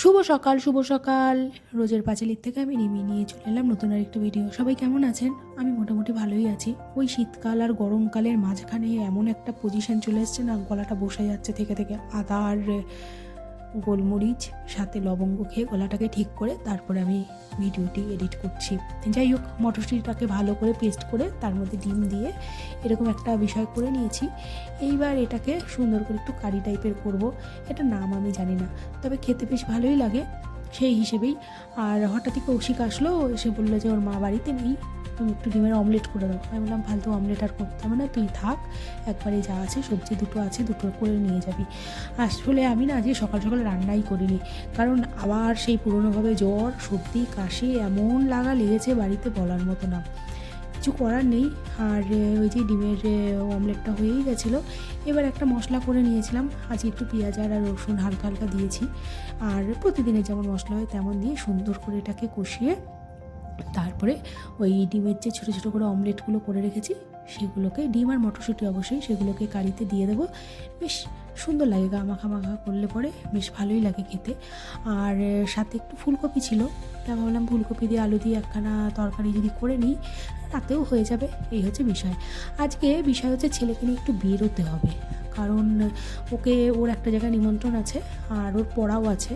শুভ সকাল। রোজের পাঁচালির থেকে আমি রিমি নিয়ে চলে এলাম নতুন আরেকটা ভিডিও। সবাই কেমন আছেন? আমি মোটামুটি ভালোই আছি। ওই শীতকাল আর গরমকালের মাঝখানে এমন একটা পজিশন চলে এসছে না, গলাটা বসে যাচ্ছে থেকে থেকে। আদা আর গোলমরিচ সাথে লবঙ্গ খেয়ে গলাটাকে ঠিক করে তারপরে আমি ভিডিওটি এডিট করছি। যাই হোক, মটরশুঁটিটাকে ভালো করে পেস্ট করে তার মধ্যে ডিম দিয়ে এরকম একটা বিষয় করে নিয়েছি। এইবার এটাকে সুন্দর করে একটু কারি টাইপের করব। এটা নাম আমি জানি না, তবে খেতে বেশ ভালোই লাগে সেই হিসেবেই। আর হঠাৎই কৌশিক আসলো, এসে বললো যে ওর মা বাড়িতে নেই, তুমি একটু ডিমের অমলেট করে দাও। আমি বললাম ফালতু অমলেট আর করতে হবে না, তুই থাক, একবারে যা আছে সবজি দুটো আছে, দুটো করে নিয়ে যাবি। আসলে আমি না আজকে সকাল সকাল রান্নাই করিনি, কারণ আবার সেই পুরনোভাবে জ্বর সর্দি কাশি এমন লাগা লেগেছে বাড়িতে বলার মতো না। কিছু করার নেই। আর ওই যে ডিমের অমলেটটা হয়েই গেছিলো। এবার একটা মশলা করে নিয়েছিলাম, আজকে একটু পেঁয়াজ আর রসুন হালকা হালকা দিয়েছি। আর প্রতিদিনের যেমন মশলা হয় তেমন দিয়ে সুন্দর করে এটাকে কষিয়ে তারপরে ওই ডিমের যে ছোটো ছোটো করে অমলেটগুলো করে রেখেছি সেগুলোকে, ডিম আর মটরশুঁটি অবশ্যই, সেগুলোকে কারিতে দিয়ে দেবো। বেশ সুন্দর লাগে, গা মাখা মাখা করলে পরে বেশ ভালোই লাগে খেতে। আর সাথে একটু ফুলকপি ছিল, তা ভাবলাম ফুলকপি দিয়ে আলু দিয়ে একখানা তরকারি যদি করে নিই রাতেও হয়ে যাবে। এই হচ্ছে বিষয়। আজকে বিষয় হচ্ছে ছেলেকে নিয়ে একটু বেরোতে হবে, কারণ ওকে ওর একটা জায়গায় নিমন্ত্রণ আছে আর ওর পড়াও আছে।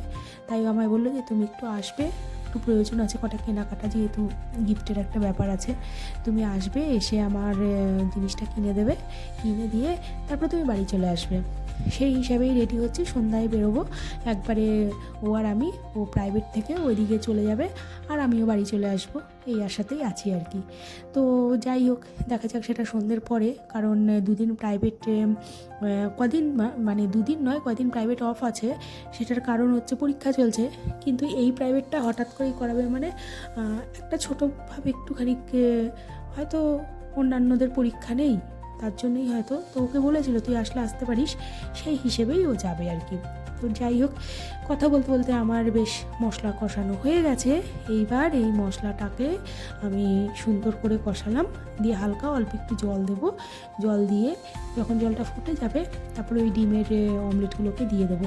তাই আমায় বললো যে তুমি একটু আসবে, একটু প্রয়োজন আছে কটা কেনাকাটা, যেহেতু গিফটের একটা ব্যাপার আছে। তুমি আসবে, এসে আমার জিনিসটা কিনে দেবে, কিনে দিয়ে তারপর তুমি বাড়ি চলে আসবে। সেই হিসাবেই রেডি হচ্ছি, সন্ধ্যায় বেরোবো একবারে। ও আর আমি, ও প্রাইভেট থেকে ওইদিকে চলে যাবে আর আমিও বাড়ি চলে আসবো, এই আশাতেই আছি আর কি। তো যাই হোক, দেখা যাক সেটা সন্ধ্যের পরে, কারণ দুদিন প্রাইভেট কদিন মানে দুদিন নয় কদিন প্রাইভেট অফ আছে। সেটার কারণ হচ্ছে পরীক্ষা চলছে, কিন্তু এই প্রাইভেটটা হঠাৎ করেই করাবে মানে একটা ছোটোভাবে একটুখানি হয়তো অন্যান্যদের পরীক্ষা নেই, তার জন্যই হয়তো। তো ওকে বলেছিল তুই আসলে আসতে পারিস, সেই হিসেবেই ও যাবে আর কি। তো যাই হোক, কথা বলতে বলতে আমার বেশ মশলা কষানো হয়ে গেছে। এইবার এই মশলাটাকে আমি সুন্দর করে কষালাম, দিয়ে হালকা অল্প একটু জল দেবো। জল দিয়ে যখন জলটা ফুটে যাবে তারপরে ওই ডিমের অমলেটগুলোকে দিয়ে দেবো।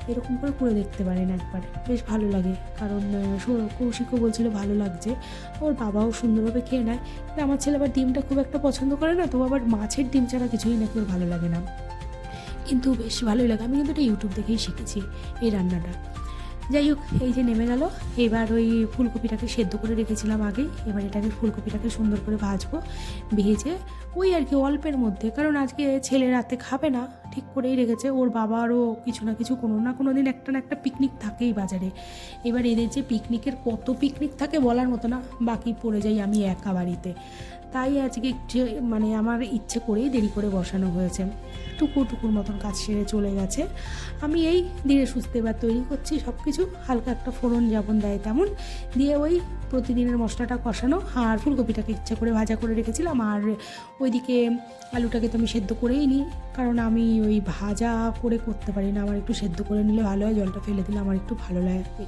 এরকম করে দেখতে পারেন একবার, বেশ ভালো লাগে। কারণ কৌশিকও বলছিল ভালো লাগছে, ওর বাবাও সুন্দরভাবে খেয়ে নেয়। কিন্তু আমার ছেলে আবার ডিমটা খুব একটা পছন্দ করে না, তো আবার মাছের ডিম ছাড়া কিছুই নাকি ওর ভালো লাগে না, কিন্তু বেশ ভালোই লাগে। আমি কিন্তু এটা ইউটিউব দেখেই শিখেছি এই রান্নাটা। যাই হোক, এই যে নেমে গেল। এবার ওই ফুলকপিটাকে সেদ্ধ করে রেখেছিলাম আগেই, এবার এটাকে ফুলকপিটাকে সুন্দর করে ভাজবো। ভেজে ওই আর কি অল্পের মধ্যে, কারণ আজকে ছেলে রাতে খাবে না ঠিক করেই রেখেছে। ওর বাবারও কিছু না কিছু কোনো না কোনো দিন একটা না একটা পিকনিক থাকেই বাজারে। এবার এদের যে পিকনিকের কত পিকনিক থাকে বলার মতো না, বাকি পড়ে যাই আমি একা বাড়িতে। তাই আজকে মানে আমার ইচ্ছে করেই দেরি করে বসানো হয়েছে। টুকুর মতন কাজ সেরে চলে গেছে। আমি এই ধীরে সুস্থে এবার তৈরি করছি সব কিছু, হালকা একটা ফোড়ন যেমন দেয় তেমন দিয়ে ওই প্রতিদিনের মশলাটা কষানো। আর ফুলকপিটাকে ইচ্ছা করে ভাজা করে রেখেছিলাম, আর ওইদিকে আলুটাকে তো আমি সেদ্ধ করেই নিই, কারণ আমি ওই ভাজা করে করতে পারি না, আমার একটু সেদ্ধ করে নিলে ভালো হয়। জলটা ফেলে দিলে আমার একটু ভালো লাগে,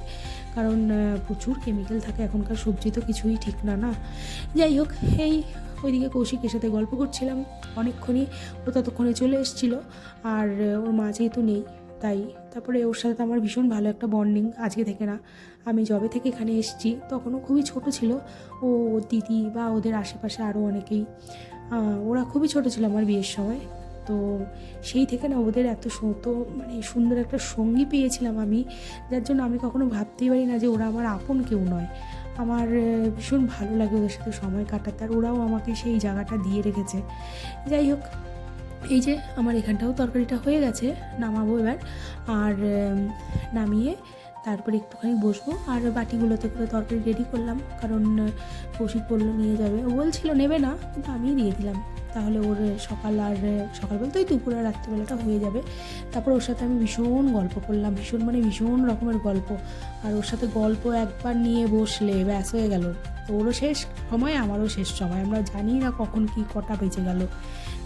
কারণ প্রচুর কেমিক্যাল থাকে এখনকার সবজি, তো কিছুই ঠিক না না। যাই হোক, এই ওইদিকে কৌশিকের সাথে গল্প করছিলাম অনেকক্ষণই। ও ততক্ষণে চলে এসেছিলো, আর ওর মা যেহেতু নেই তাই। তারপরে ওর সাথে আমার ভীষণ ভালো একটা বন্ডিং, আজকে থেকে না, আমি যবে থেকে এখানে এসেছি তখনও খুবই ছোট ছিল ও, ওর দিদি বা ওদের আশেপাশে আরও অনেকেই, ওরা খুবই ছোট ছিল আমার বিয়ের সময়। তো সেই থেকে না ওদের এত মানে সুন্দর একটা সঙ্গী পেয়েছিলাম আমি, যার জন্য আমি কখনো ভাবতেই পারি না যে ওরা আমার আপন কেউ নয়। আমার ভীষণ ভালো লাগে ওদের সাথে সময় কাটাতে, আর ওরাও আমাকে সেই জায়গাটা দিয়ে রেখেছে। যাই হোক, এই যে আমার এখানটাও তরকারিটা হয়ে গেছে, নামাবো এবার। আর নামিয়ে তারপরে একটুখানি বসবো, আর বাটিগুলোতে করে তরকারি রেডি করলাম, কারণ কৌশিক বললো নিয়ে যাবে। ও বলছিল নেবে না, কিন্তু আমিই দিয়ে দিলাম, তাহলে ওর সকাল বলতে ওই দুপুর আর রাত্রিবেলাটা হয়ে যাবে। তারপর ওর সাথে আমি ভীষণ গল্প করলাম, ভীষণ মানে ভীষণ রকমের গল্প। আর ওর সাথে গল্প একবার নিয়ে বসলে ব্যাস হয়ে গেল। তো ওরও শেষ সময়, আমারও শেষ সময়, আমরা জানি না কখন কি কটা বেজে গেল।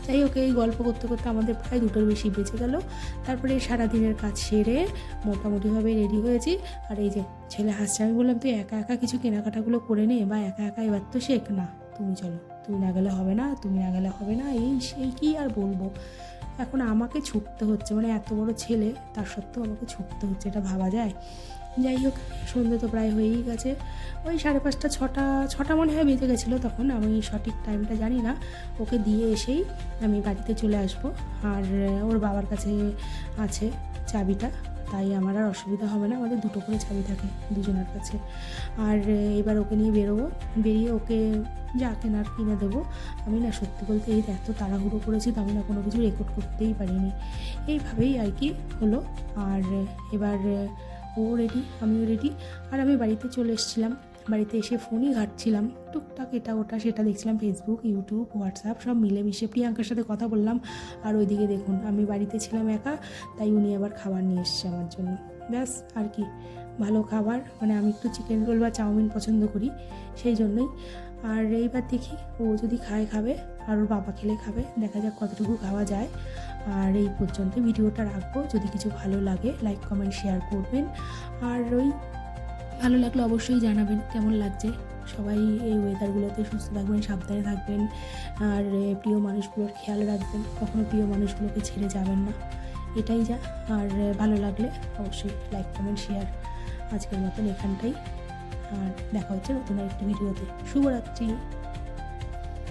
যাই হোক, এই গল্প করতে করতে আমাদের প্রায় 2টোর বেশি বেজে গেল। তারপরে সারাদিনের কাজ সেরে মোটামুটিভাবে রেডি হয়েছি। আর এই যে ছেলে হাসছে, আমি বললাম তুই একা একা কিছু কেনাকাটাগুলো করে নে, বা একা একা এবার তো শেখ না, তুমি চলো, তুমি না গেলে হবে না, তুমি না গেলে হবে না, এই সেই কী আর বলবো। এখন আমাকে ছুটতে হচ্ছে, মানে এত বড় ছেলে তার সত্ত্বেও আমাকে ছুটতে হচ্ছে, এটা ভাবা যায়? যাই হোক, সন্ধে তো প্রায় হয়েই গেছে, ওই 5:30 ছটা মনে হয় বেজে গেছিলো তখন, আমি সঠিক টাইমটা জানি না। ওকে দিয়ে এসেই আমি বাড়িতে চলে আসব, আর ওর বাবার কাছে আছে চাবিটা, তাই আমার আর অসুবিধা হবে না, আমাদের দুটো করে চাবি থাকে দুজনের কাছে। আর এবার ওকে নিয়ে বেরোবো, বেরিয়ে ওকে যা কেনার কিনে দেবো। আমি না সত্যি বলতে এই এত তাড়াহুড়ো করেছি তো আমি না কোনো কিছু রেকর্ড করতেই পারিনি, এইভাবেই আর কি হলো। আর এবার ও রেডি, আমিও রেডি, আর আমি বাড়িতে চলে এসেছিলাম। বাড়িতে এসে ফোনই ঘাঁটছিলাম, টুকটাক এটা ওটা সেটা দেখছিলাম, ফেসবুক, ইউটিউব, হোয়াটসঅ্যাপ সব মিলেমিশে প্রিয়াঙ্কার সাথে কথা বললাম। আর ওইদিকে দেখুন আমি বাড়িতে ছিলাম একা, তাই উনি আবার খাবার নিয়ে এসছে আমার জন্য, ব্যাস আর কি। ভালো খাবার, মানে আমি একটু চিকেন রোল বা চাউমিন পছন্দ করি, সেই জন্যই। আর এইবার দেখি ও যদি খাবে, আর ওর বাবা খেলে খাবে, দেখা যাক কতটুকু খাওয়া যায়। আর এই পর্যন্ত ভিডিওটা রাখবো, যদি কিছু ভালো লাগে লাইক কমেন্ট শেয়ার করবেন, আর ওই ভালো লাগলে অবশ্যই জানাবেন কেমন লাগছে। সবাই এই ওয়েদারগুলোতে সুস্থ থাকবেন, সাবধানে থাকবেন, আর প্রিয় মানুষগুলোর খেয়াল রাখবেন, কখনো প্রিয় মানুষগুলোকে ছেড়ে যাবেন না, এটাই যা। আর ভালো লাগলে অবশ্যই লাইক কমেন্ট শেয়ার। আজকের মতন এখানটাই, আর দেখা হচ্ছে নতুন আরেকটি ভিডিওতে। শুভরাত্রি।